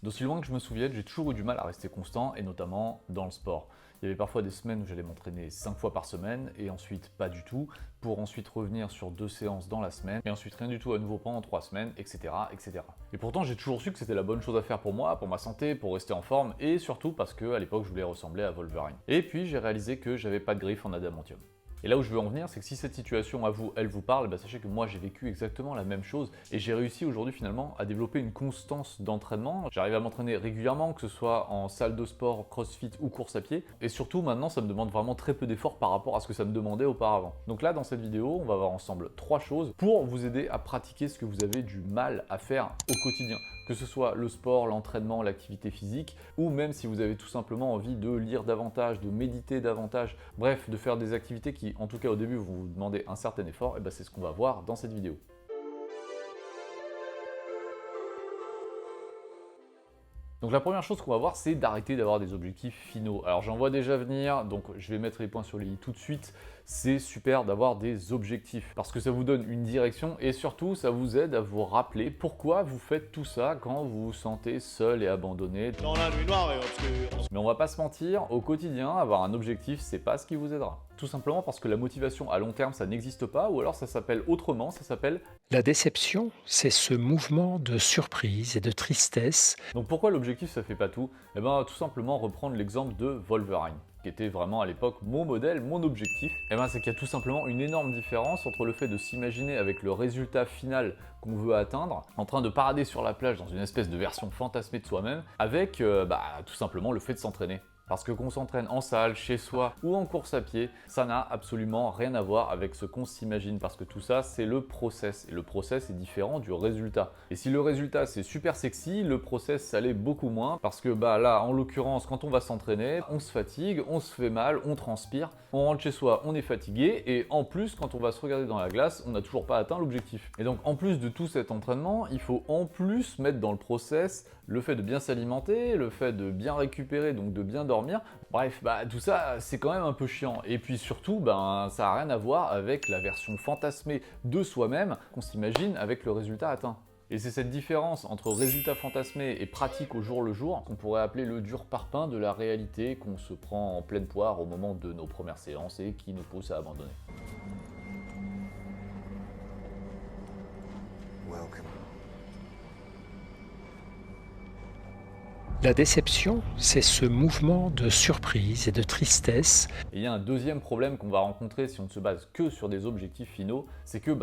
D'aussi loin que je me souvienne, j'ai toujours eu du mal à rester constant, et notamment dans le sport. Il y avait parfois des semaines où j'allais m'entraîner 5 fois par semaine, et ensuite pas du tout, pour ensuite revenir sur 2 séances dans la semaine, et ensuite rien du tout à nouveau pendant 3 semaines, etc. etc. Et pourtant j'ai toujours su que c'était la bonne chose à faire pour moi, pour ma santé, pour rester en forme, et surtout parce que à l'époque je voulais ressembler à Wolverine. Et puis j'ai réalisé que j'avais pas de griffes en adamantium. Et là où je veux en venir, c'est que si cette situation à vous, elle vous parle, bah sachez que moi j'ai vécu exactement la même chose et j'ai réussi aujourd'hui finalement à développer une constance d'entraînement. J'arrive à m'entraîner régulièrement, que ce soit en salle de sport, crossfit ou course à pied. Et surtout maintenant, ça me demande vraiment très peu d'efforts par rapport à ce que ça me demandait auparavant. Donc là, dans cette vidéo, on va voir ensemble 3 choses pour vous aider à pratiquer ce que vous avez du mal à faire au quotidien. Que ce soit le sport, l'entraînement, l'activité physique, ou même si vous avez tout simplement envie de lire davantage, de méditer davantage, bref, de faire des activités qui, en tout cas au début, vont vous demander un certain effort, et ben c'est ce qu'on va voir dans cette vidéo. Donc la première chose qu'on va voir, c'est d'arrêter d'avoir des objectifs finaux. Alors j'en vois déjà venir, donc je vais mettre les points sur les i tout de suite. C'est super d'avoir des objectifs, parce que ça vous donne une direction et surtout ça vous aide à vous rappeler pourquoi vous faites tout ça quand vous vous sentez seul et abandonné. Dans la nuit noire et obscure. Mais on va pas se mentir, au quotidien, avoir un objectif, c'est pas ce qui vous aidera. Tout simplement parce que la motivation à long terme, ça n'existe pas, ou alors ça s'appelle autrement, ça s'appelle... La déception, c'est ce mouvement de surprise et de tristesse. Donc pourquoi l'objectif ça fait pas tout? Eh bien tout simplement reprendre l'exemple de Wolverine, qui était vraiment à l'époque mon modèle, mon objectif. Eh bien c'est qu'il y a tout simplement une énorme différence entre le fait de s'imaginer avec le résultat final qu'on veut atteindre, en train de parader sur la plage dans une espèce de version fantasmée de soi-même, avec tout simplement le fait de s'entraîner. Parce que qu'on s'entraîne en salle, chez soi ou en course à pied, ça n'a absolument rien à voir avec ce qu'on s'imagine. Parce que tout ça, c'est le process. Et le process est différent du résultat. Et si le résultat, c'est super sexy, le process, ça l'est beaucoup moins. Parce que là, en l'occurrence, quand on va s'entraîner, on se fatigue, on se fait mal, on transpire, on rentre chez soi, on est fatigué. Et en plus, quand on va se regarder dans la glace, on n'a toujours pas atteint l'objectif. Et donc, en plus de tout cet entraînement, il faut en plus mettre dans le process le fait de bien s'alimenter, le fait de bien récupérer, donc de bien dormir. Bref, tout ça, c'est quand même un peu chiant. Et puis surtout, ça n'a rien à voir avec la version fantasmée de soi-même qu'on s'imagine avec le résultat atteint. Et c'est cette différence entre résultat fantasmé et pratique au jour le jour qu'on pourrait appeler le dur parpaing de la réalité qu'on se prend en pleine poire au moment de nos premières séances et qui nous pousse à abandonner. Welcome. La déception, c'est ce mouvement de surprise et de tristesse. Et il y a un deuxième problème qu'on va rencontrer si on ne se base que sur des objectifs finaux, c'est que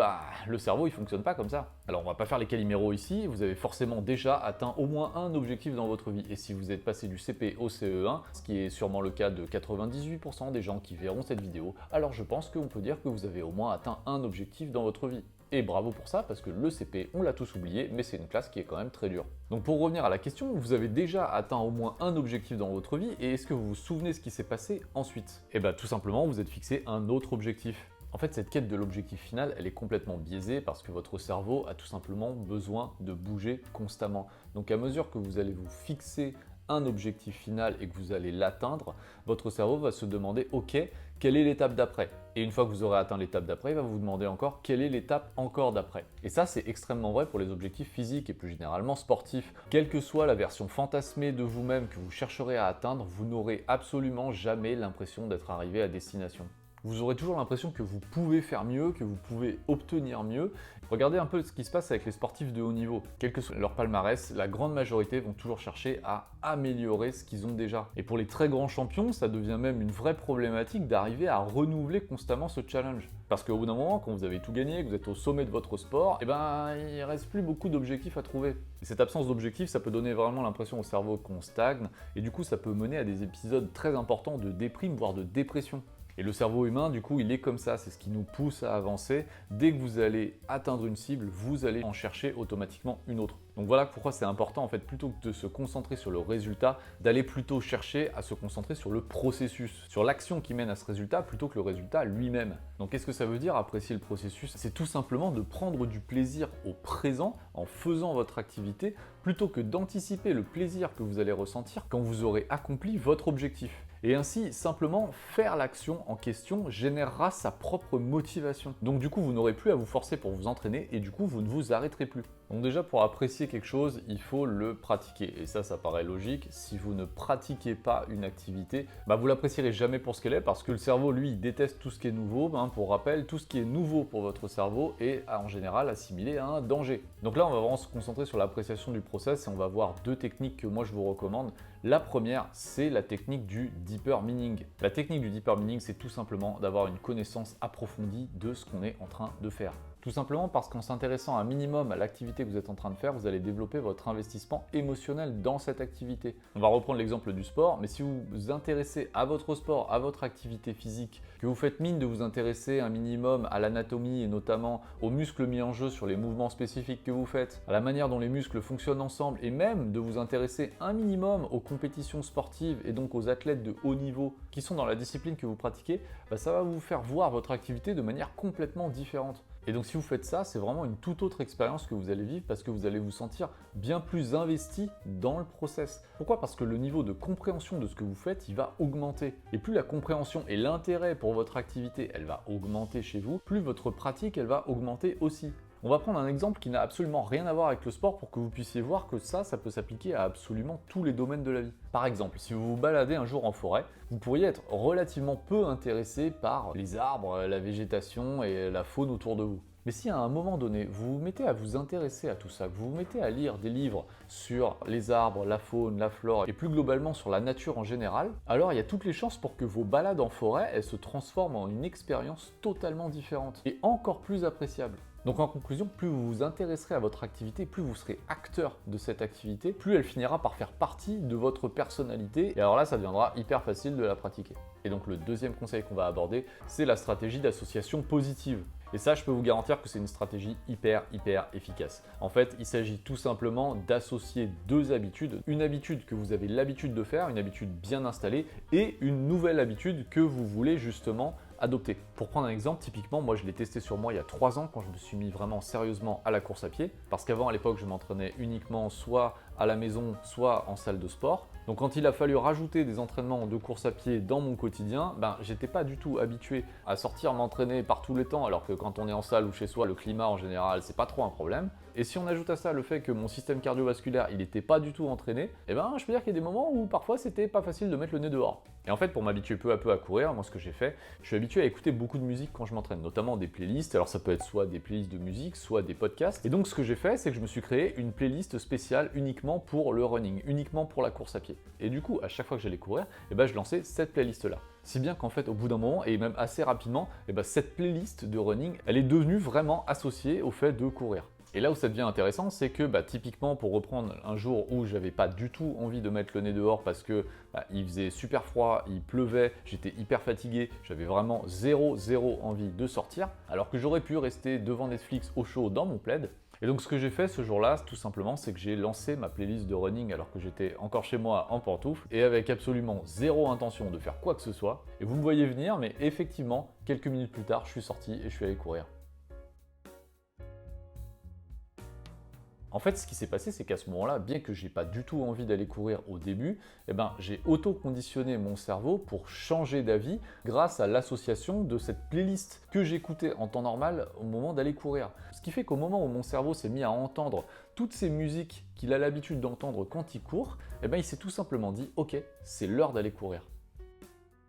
le cerveau il fonctionne pas comme ça. Alors on va pas faire les caliméros ici, vous avez forcément déjà atteint au moins un objectif dans votre vie. Et si vous êtes passé du CP au CE1, ce qui est sûrement le cas de 98% des gens qui verront cette vidéo, alors je pense qu'on peut dire que vous avez au moins atteint un objectif dans votre vie. Et bravo pour ça, parce que le CP, on l'a tous oublié, mais c'est une classe qui est quand même très dure. Donc pour revenir à la question, vous avez déjà atteint au moins un objectif dans votre vie, et est-ce que vous vous souvenez ce qui s'est passé ensuite? Eh bien tout simplement, vous êtes fixé un autre objectif. En fait, cette quête de l'objectif final, elle est complètement biaisée parce que votre cerveau a tout simplement besoin de bouger constamment. Donc à mesure que vous allez vous fixer un objectif final et que vous allez l'atteindre, votre cerveau va se demander « Ok, quelle est l'étape d'après ?» Et une fois que vous aurez atteint l'étape d'après, il va vous demander encore « Quelle est l'étape encore d'après ?» Et ça, c'est extrêmement vrai pour les objectifs physiques et plus généralement sportifs. Quelle que soit la version fantasmée de vous-même que vous chercherez à atteindre, vous n'aurez absolument jamais l'impression d'être arrivé à destination. Vous aurez toujours l'impression que vous pouvez faire mieux, que vous pouvez obtenir mieux. Regardez un peu ce qui se passe avec les sportifs de haut niveau. Quel que soit leur palmarès, la grande majorité vont toujours chercher à améliorer ce qu'ils ont déjà. Et pour les très grands champions, ça devient même une vraie problématique d'arriver à renouveler constamment ce challenge. Parce qu'au bout d'un moment, quand vous avez tout gagné, que vous êtes au sommet de votre sport, il ne reste plus beaucoup d'objectifs à trouver. Et cette absence d'objectifs, ça peut donner vraiment l'impression au cerveau qu'on stagne, et du coup ça peut mener à des épisodes très importants de déprime, voire de dépression. Et le cerveau humain, du coup, il est comme ça, c'est ce qui nous pousse à avancer. Dès que vous allez atteindre une cible, vous allez en chercher automatiquement une autre. Donc voilà pourquoi c'est important, en fait, plutôt que de se concentrer sur le résultat, d'aller plutôt chercher à se concentrer sur le processus, sur l'action qui mène à ce résultat, plutôt que le résultat lui-même. Donc qu'est-ce que ça veut dire, apprécier le processus? C'est tout simplement de prendre du plaisir au présent en faisant votre activité, plutôt que d'anticiper le plaisir que vous allez ressentir quand vous aurez accompli votre objectif. Et ainsi, simplement faire l'action en question générera sa propre motivation. Donc du coup, vous n'aurez plus à vous forcer pour vous entraîner et du coup, vous ne vous arrêterez plus. Donc déjà, pour apprécier quelque chose, il faut le pratiquer. Et ça paraît logique. Si vous ne pratiquez pas une activité, vous l'apprécierez jamais pour ce qu'elle est, parce que le cerveau, lui, il déteste tout ce qui est nouveau. Pour rappel, tout ce qui est nouveau pour votre cerveau est en général assimilé à un danger. Donc là, on va vraiment se concentrer sur l'appréciation du process et on va voir deux techniques que moi je vous recommande. La première, c'est la technique du deeper meaning. La technique du deeper meaning, c'est tout simplement d'avoir une connaissance approfondie de ce qu'on est en train de faire. Tout simplement parce qu'en s'intéressant un minimum à l'activité que vous êtes en train de faire, vous allez développer votre investissement émotionnel dans cette activité. On va reprendre l'exemple du sport, mais si vous vous intéressez à votre sport, à votre activité physique, que vous faites mine de vous intéresser un minimum à l'anatomie et notamment aux muscles mis en jeu sur les mouvements spécifiques que vous faites, à la manière dont les muscles fonctionnent ensemble et même de vous intéresser un minimum aux compétitions sportives et donc aux athlètes de haut niveau qui sont dans la discipline que vous pratiquez, ça va vous faire voir votre activité de manière complètement différente. Et donc si vous faites ça, c'est vraiment une toute autre expérience que vous allez vivre parce que vous allez vous sentir bien plus investi dans le process. Pourquoi ? Parce que le niveau de compréhension de ce que vous faites, il va augmenter. Et plus la compréhension et l'intérêt pour votre activité, elle va augmenter chez vous, plus votre pratique, elle va augmenter aussi. On va prendre un exemple qui n'a absolument rien à voir avec le sport pour que vous puissiez voir que ça peut s'appliquer à absolument tous les domaines de la vie. Par exemple, si vous vous baladez un jour en forêt, vous pourriez être relativement peu intéressé par les arbres, la végétation et la faune autour de vous. Mais si à un moment donné, vous vous mettez à vous intéresser à tout ça, que vous vous mettez à lire des livres sur les arbres, la faune, la flore et plus globalement sur la nature en général, alors il y a toutes les chances pour que vos balades en forêt, elles se transforment en une expérience totalement différente et encore plus appréciable. Donc en conclusion, plus vous vous intéresserez à votre activité, plus vous serez acteur de cette activité, plus elle finira par faire partie de votre personnalité. Et alors là, ça deviendra hyper facile de la pratiquer. Et donc le deuxième conseil qu'on va aborder, c'est la stratégie d'association positive. Et ça, je peux vous garantir que c'est une stratégie hyper efficace. En fait, il s'agit tout simplement d'associer deux habitudes. Une habitude que vous avez l'habitude de faire, une habitude bien installée, et une nouvelle habitude que vous voulez justement adopter. Pour prendre un exemple, typiquement, moi je l'ai testé sur moi il y a 3 ans quand je me suis mis vraiment sérieusement à la course à pied. Parce qu'avant, à l'époque, je m'entraînais uniquement soit à la maison, soit en salle de sport. Donc quand il a fallu rajouter des entraînements de course à pied dans mon quotidien, j'étais pas du tout habitué à sortir m'entraîner par tous les temps, alors que quand on est en salle ou chez soi, le climat en général, c'est pas trop un problème. Et si on ajoute à ça le fait que mon système cardiovasculaire, il était pas du tout entraîné, je peux dire qu'il y a des moments où parfois c'était pas facile de mettre le nez dehors. Et en fait, pour m'habituer peu à peu à courir, moi ce que j'ai fait, je suis habitué à écouter beaucoup de musique quand je m'entraîne, notamment des playlists. Alors ça peut être soit des playlists de musique, soit des podcasts. Et donc ce que j'ai fait, c'est que je me suis créé une playlist spéciale uniquement pour le running, uniquement pour la course à pied. Et du coup, à chaque fois que j'allais courir, je lançais cette playlist-là. Si bien qu'en fait, au bout d'un moment, et même assez rapidement, cette playlist de running, elle est devenue vraiment associée au fait de courir. Et là où ça devient intéressant, c'est que typiquement pour reprendre un jour où j'avais pas du tout envie de mettre le nez dehors parce que il faisait super froid, il pleuvait, j'étais hyper fatigué, j'avais vraiment zéro envie de sortir, alors que j'aurais pu rester devant Netflix au chaud dans mon plaid. Et donc ce que j'ai fait ce jour-là, tout simplement, c'est que j'ai lancé ma playlist de running alors que j'étais encore chez moi en pantoufles et avec absolument zéro intention de faire quoi que ce soit. Et vous me voyez venir, mais effectivement, quelques minutes plus tard, je suis sorti et je suis allé courir. En fait, ce qui s'est passé, c'est qu'à ce moment-là, bien que j'ai pas du tout envie d'aller courir au début, j'ai auto-conditionné mon cerveau pour changer d'avis grâce à l'association de cette playlist que j'écoutais en temps normal au moment d'aller courir. Ce qui fait qu'au moment où mon cerveau s'est mis à entendre toutes ces musiques qu'il a l'habitude d'entendre quand il court, il s'est tout simplement dit « Ok, c'est l'heure d'aller courir ».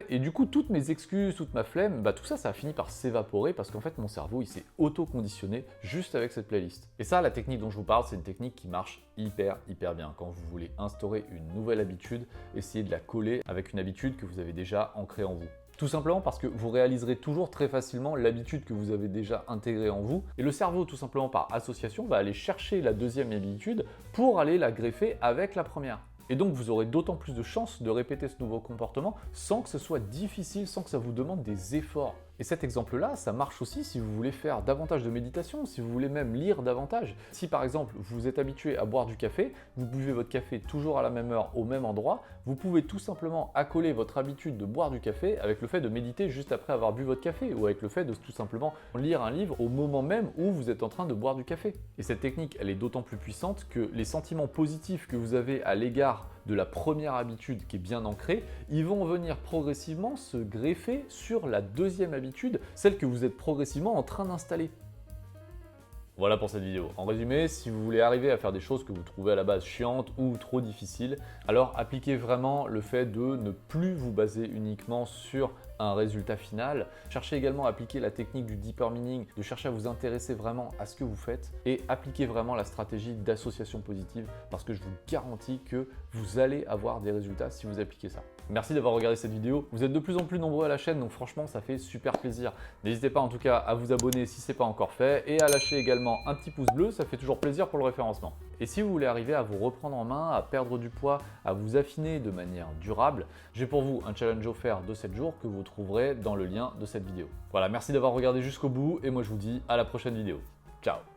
Et du coup, toutes mes excuses, toute ma flemme, tout ça a fini par s'évaporer parce qu'en fait, mon cerveau, il s'est auto-conditionné juste avec cette playlist. Et ça, la technique dont je vous parle, c'est une technique qui marche hyper bien. Quand vous voulez instaurer une nouvelle habitude, essayez de la coller avec une habitude que vous avez déjà ancrée en vous. Tout simplement parce que vous réaliserez toujours très facilement l'habitude que vous avez déjà intégrée en vous. Et le cerveau, tout simplement par association, va aller chercher la deuxième habitude pour aller la greffer avec la première. Et donc vous aurez d'autant plus de chances de répéter ce nouveau comportement sans que ce soit difficile, sans que ça vous demande des efforts. Et cet exemple-là, ça marche aussi si vous voulez faire davantage de méditation, si vous voulez même lire davantage. Si par exemple vous êtes habitué à boire du café, vous buvez votre café toujours à la même heure, au même endroit, vous pouvez tout simplement accoler votre habitude de boire du café avec le fait de méditer juste après avoir bu votre café ou avec le fait de tout simplement lire un livre au moment même où vous êtes en train de boire du café. Et cette technique, elle est d'autant plus puissante que les sentiments positifs que vous avez à l'égard de la première habitude qui est bien ancrée, ils vont venir progressivement se greffer sur la deuxième habitude, celle que vous êtes progressivement en train d'installer. Voilà pour cette vidéo. En résumé, si vous voulez arriver à faire des choses que vous trouvez à la base chiantes ou trop difficiles, alors appliquez vraiment le fait de ne plus vous baser uniquement sur un résultat final. Cherchez également à appliquer la technique du deeper meaning, de chercher à vous intéresser vraiment à ce que vous faites et appliquez vraiment la stratégie d'association positive parce que je vous garantis que vous allez avoir des résultats si vous appliquez ça. Merci d'avoir regardé cette vidéo. Vous êtes de plus en plus nombreux à la chaîne, donc franchement, ça fait super plaisir. N'hésitez pas en tout cas à vous abonner si ce n'est pas encore fait et à lâcher également un petit pouce bleu, ça fait toujours plaisir pour le référencement. Et si vous voulez arriver à vous reprendre en main, à perdre du poids, à vous affiner de manière durable, j'ai pour vous un challenge offert de 7 jours que vous trouverez dans le lien de cette vidéo. Voilà, merci d'avoir regardé jusqu'au bout et moi je vous dis à la prochaine vidéo. Ciao!